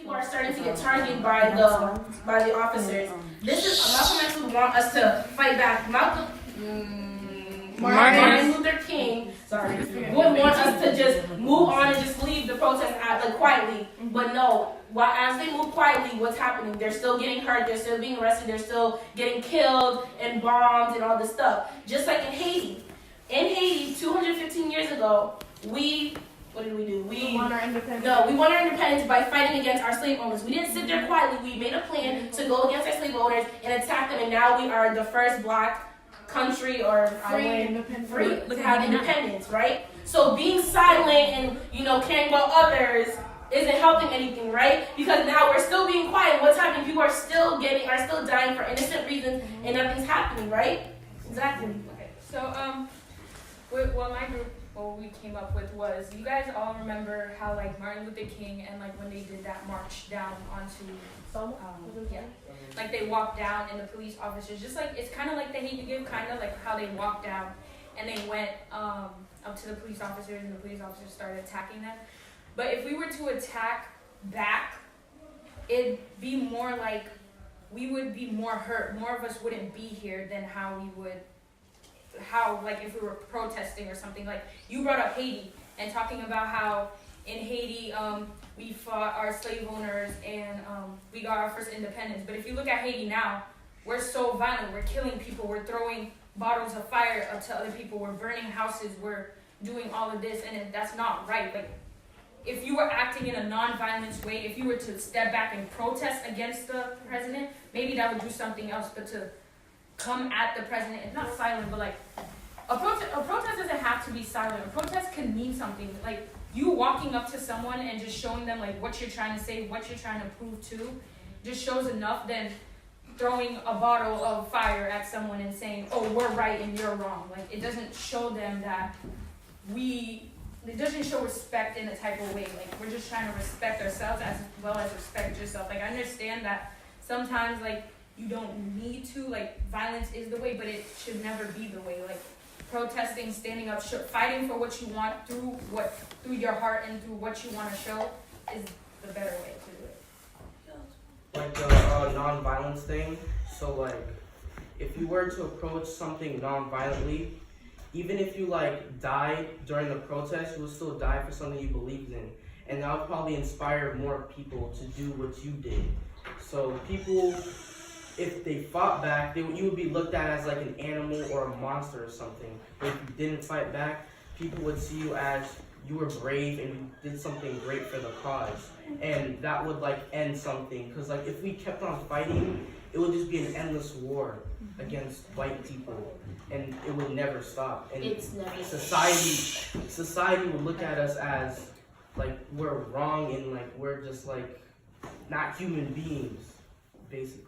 People are starting to get targeted by the officers. This is Malcolm X would want us to fight back. Martin Luther King, would want us to just move on and just leave the protest quietly. But no, as they move quietly, what's happening? They're still getting hurt. They're still being arrested. They're still getting killed and bombed and all this stuff. Just like in Haiti. In Haiti, 215 years ago, what did we do? We won our independence. No, we won our independence by fighting against our slave owners. We didn't sit there quietly. We made a plan to go against our slave owners and attack them. And now we are the first black country or free to have independence, right? So being silent and caring about others isn't helping anything, right? Because now we're still being quiet. What's happening? People are still dying for innocent reasons, and nothing's happening, right? Exactly. Okay. So what we came up with was, you guys all remember how Martin Luther King and when they did that march down onto they walked down and the police officers it's kind of like the hate you give, kind of like how they walked down and they went up to the police officers and the police officers started attacking them. But if we were to attack back, it'd be more like we would be more hurt. More of us wouldn't be here than how if we were protesting or something. You brought up Haiti and talking about how in Haiti we fought our slave owners and we got our first independence. But if you look at Haiti now, we're so violent. We're killing people. We're throwing bottles of fire up to other people. We're burning houses. We're doing all of this, and that's not right. If you were acting in a non-violent way, if you were to step back and protest against the president, maybe that would do something else. But to come at the president, it's not silent, but a protest doesn't have to be silent. A protest can mean something. You walking up to someone and just showing them what you're trying to say, what you're trying to prove to, just shows enough than throwing a bottle of fire at someone and saying, oh, we're right and you're wrong. It doesn't show them that it doesn't show respect in a type of way. We're just trying to respect ourselves as well as respect yourself. I understand that sometimes you don't need to, violence is the way, but it should never be the way. Protesting, standing up, fighting for what you want through your heart and through what you want to show is the better way to do it. The non-violence thing. So if you were to approach something non-violently, even if you died during the protest, you would still die for something you believed in, and that would probably inspire more people to do what you did. So people, if they fought back, you would be looked at as an animal or a monster or something. But if you didn't fight back, people would see you as you were brave and you did something great for the cause. And that would end something. Because if we kept on fighting, it would just be an endless war against white people. And it would never stop. And society would look at us as we're wrong and we're just not human beings, basically.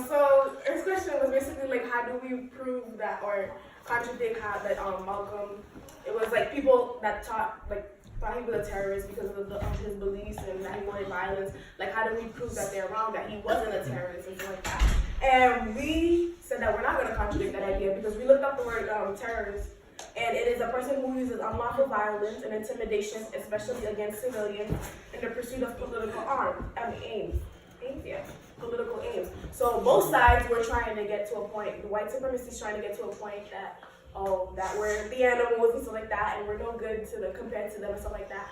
So his question was basically how do we prove that or contradict how that Malcolm, it was people that thought he was a terrorist because of his beliefs and that he wanted violence. How do we prove that they're wrong, that he wasn't a terrorist and stuff like that? And we said that we're not going to contradict that idea because we looked up the word terrorist, and it is a person who uses unlawful violence and intimidation, especially against civilians, in the pursuit of political aims. Political aims. So both sides were trying to get to a point. The white supremacists trying to get to a point that we're the animals and stuff like that, and we're no good compared to them and stuff like that.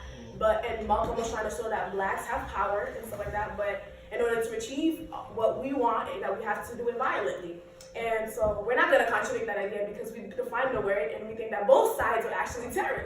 And Malcolm was trying to show that blacks have power and stuff like that. But in order to achieve what we want, that we have to do it violently. And so we're not going to contradict that idea because we defined the word and we think that both sides are actually terrorists.